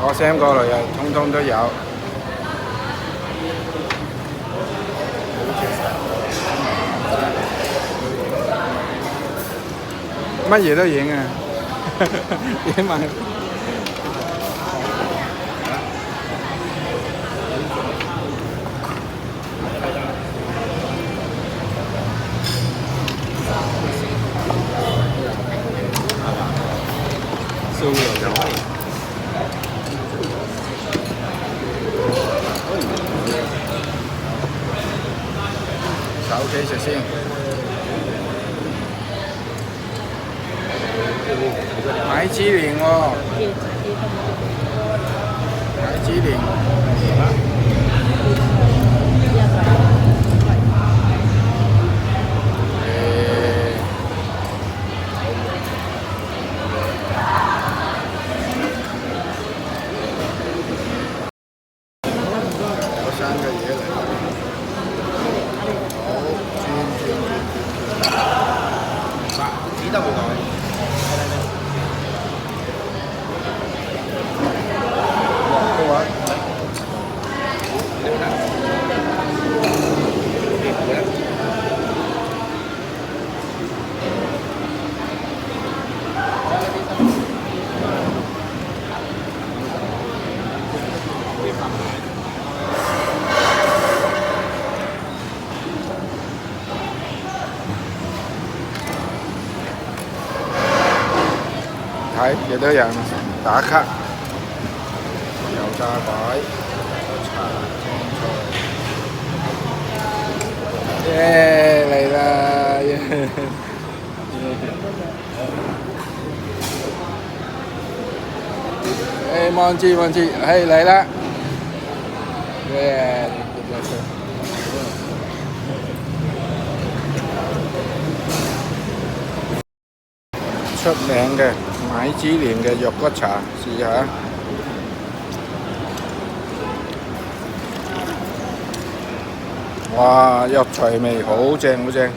我 send 過嚟嘅，通通都有。乜嘢都影啊！影埋。燒肉有。手機食先。米芝蓮喎，米芝蓮。有生嘅嘢嚟。好，轉。只得冇講。睇幾多人打卡，油炸鬼，茶耶嚟啦！耶！誒望住，係嚟啦！耶！出名嘅米芝蓮嘅肉骨茶，試下。哇！藥材味好正，好正。